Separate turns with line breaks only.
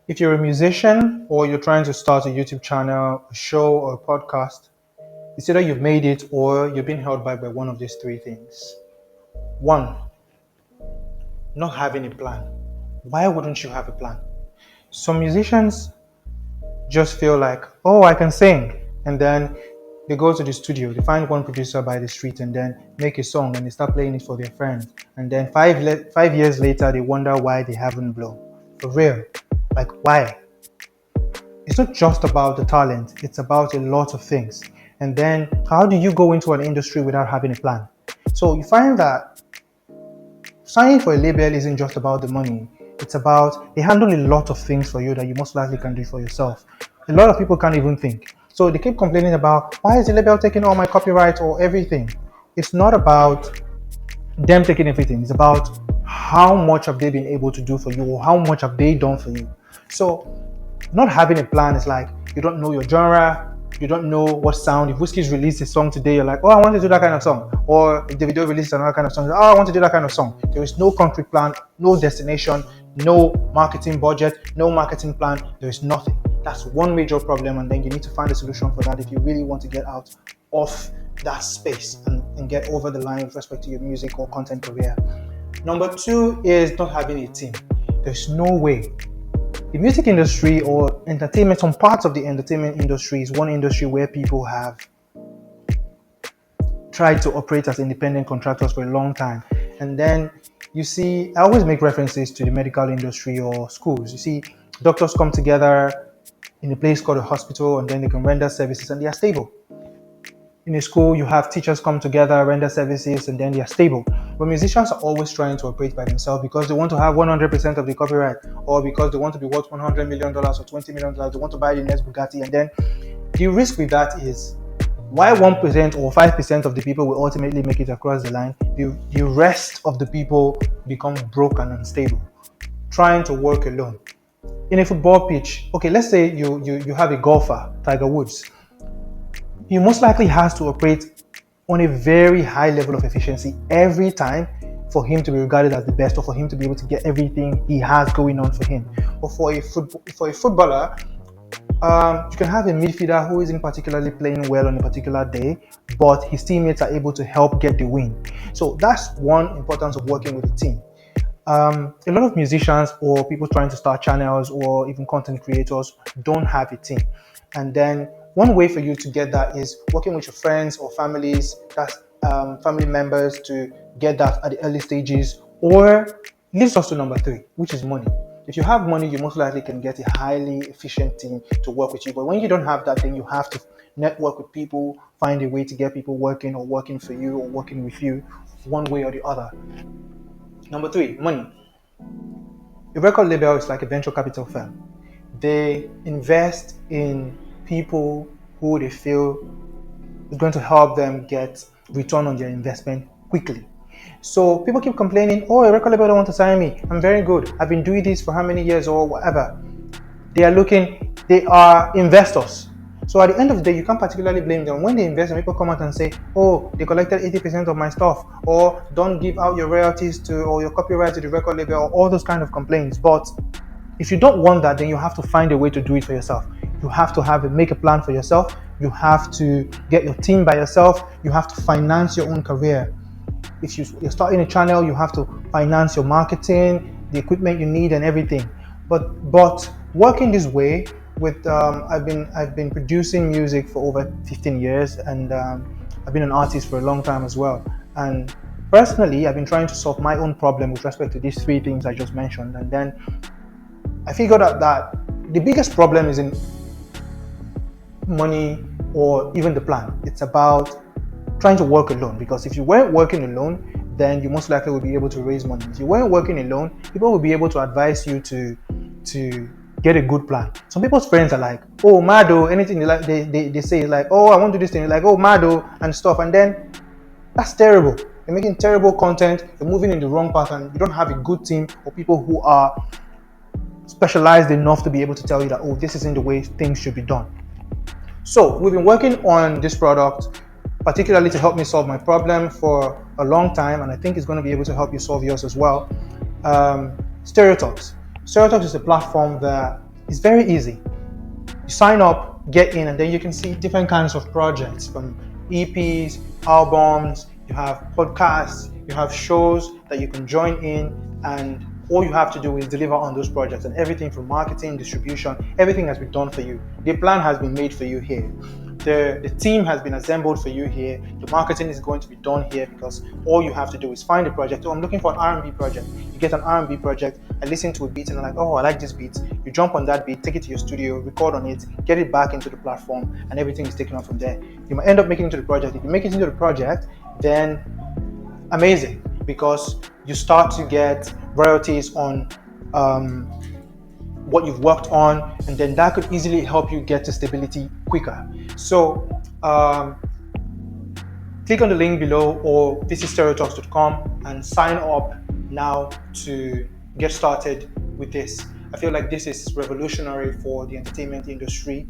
If you're a musician or you're trying to start a YouTube channel, a show, or a podcast, it's either you've made it or you're being held back by one of these three things. One, not having a plan. Why wouldn't you have a plan? Some musicians just feel like, oh, I can sing. And then they go to the studio, they find one producer by the street and then make a song and they start playing it for their friends. And then 5 years later, they wonder why they haven't blown. For real. Like, why? It's not just about the talent, it's about a lot of things. And then how do you go into an industry without having a plan? So you find that signing for a label isn't just about the money. It's about, they handle a lot of things for you that you most likely can do for yourself. A lot of people can't even think. So they keep complaining about, why is the label taking all my copyright or everything? It's not about them taking everything. It's about how much have they been able to do for you or how much have they done for you. So not having a plan is like, you don't know your genre, you don't know what sound. If Whiskey's released a song today, you're like, oh, I want to do that kind of song. Or if Davido releases another kind of song, oh, I want to do that kind of song. There is no concrete plan, no destination, no marketing budget, no marketing plan. There is nothing. That's one major problem, and then you need to find a solution for that if you really want to get out of that space and get over the line with respect to your music or content career. Number two is not having a team. There's no way. The music industry or entertainment, some parts of the entertainment industry is one industry where people have tried to operate as independent contractors for a long time. And then you see, I always make references to the medical industry or schools. You see, doctors come together in a place called a hospital and then they can render services and they are stable. In a school, you have teachers come together, render services, and then they are stable. But musicians are always trying to operate by themselves because they want to have 100% of the copyright, or because they want to be worth $100 million or $20 million. They want to buy the next Bugatti. And then the risk with that is, why 1% or 5% of the people will ultimately make it across the line, the rest of the people become broke and unstable, trying to work alone. In a football pitch, okay, let's say you have a golfer, Tiger Woods. He most likely has to operate on a very high level of efficiency every time for him to be regarded as the best, or for him to be able to get everything he has going on for him. Or for a footballer, you can have a midfielder who isn't particularly playing well on a particular day, but his teammates are able to help get the win. So that's one importance of working with a team. A lot of musicians or people trying to start channels or even content creators don't have a team. And then one way for you to get that is working with your friends or families, that's family members, to get that at the early stages. Or leads us to number three, which is money. If you have money, you most likely can get a highly efficient team to work with you. But when you don't have that, then you have to network with people, find a way to get people working or working for you or working with you one way or the other. Number three, money. A record label is like a venture capital firm. They invest in people who they feel is going to help them get return on their investment quickly. So people keep complaining, oh, a record label don't want to sign me. I'm very good. I've been doing this for how many years or whatever. They are investors. So at the end of the day, you can't particularly blame them. When they invest and people come out and say, oh, they collected 80% of my stuff, or don't give out your royalties to, or your copyright to the record label, or all those kind of complaints. But if you don't want that, then you have to find a way to do it for yourself. You have to make a plan for yourself. You have to get your team by yourself. You have to finance your own career. If you're starting a channel, you have to finance your marketing, the equipment you need, and everything. But working this way with I've been producing music for over 15 years, and I've been an artist for a long time as well. And personally, I've been trying to solve my own problem with respect to these three things I just mentioned. And then I figured out that the biggest problem isn't money or even the plan. It's about trying to work alone, because if you weren't working alone, then you most likely will be able to raise money. If you weren't working alone, people will be able to advise you to get a good plan. Some people's friends are like, oh, Mado, anything they say like, oh, I want to do this thing, like, oh, Mado and stuff, and then that's terrible. You're making terrible content, you're moving in the wrong path, and you don't have a good team or people who are specialized enough to be able to tell you that, oh, this isn't the way things should be done. So we've been working on this product particularly to help me solve my problem for a long time, and I think it's going to be able to help you solve yours as well. Stereotalks. Stereotalks is a platform that It's very easy. You sign up, get in, and then you can see different kinds of projects from EPs, albums, you have podcasts, you have shows that you can join in, and all you have to do is deliver on those projects, and everything from marketing, distribution, everything has been done for you. The plan has been made for you here. The team has been assembled for you here. The marketing is going to be done here because all you have to do is find a project. Oh, I'm looking for an R&B project. You get an R&B project, I listen to a beat and I'm like, oh, I like this beat. You jump on that beat, take it to your studio, record on it, get it back into the platform, and everything is taken off from there. You might end up making it into the project. If you make it into the project, then amazing, because you start to get royalties on what you've worked on, and then that could easily help you get to stability quicker. So click on the link below or visit stereotalks.com and sign up now to get started with this. I feel like this is revolutionary for the entertainment industry.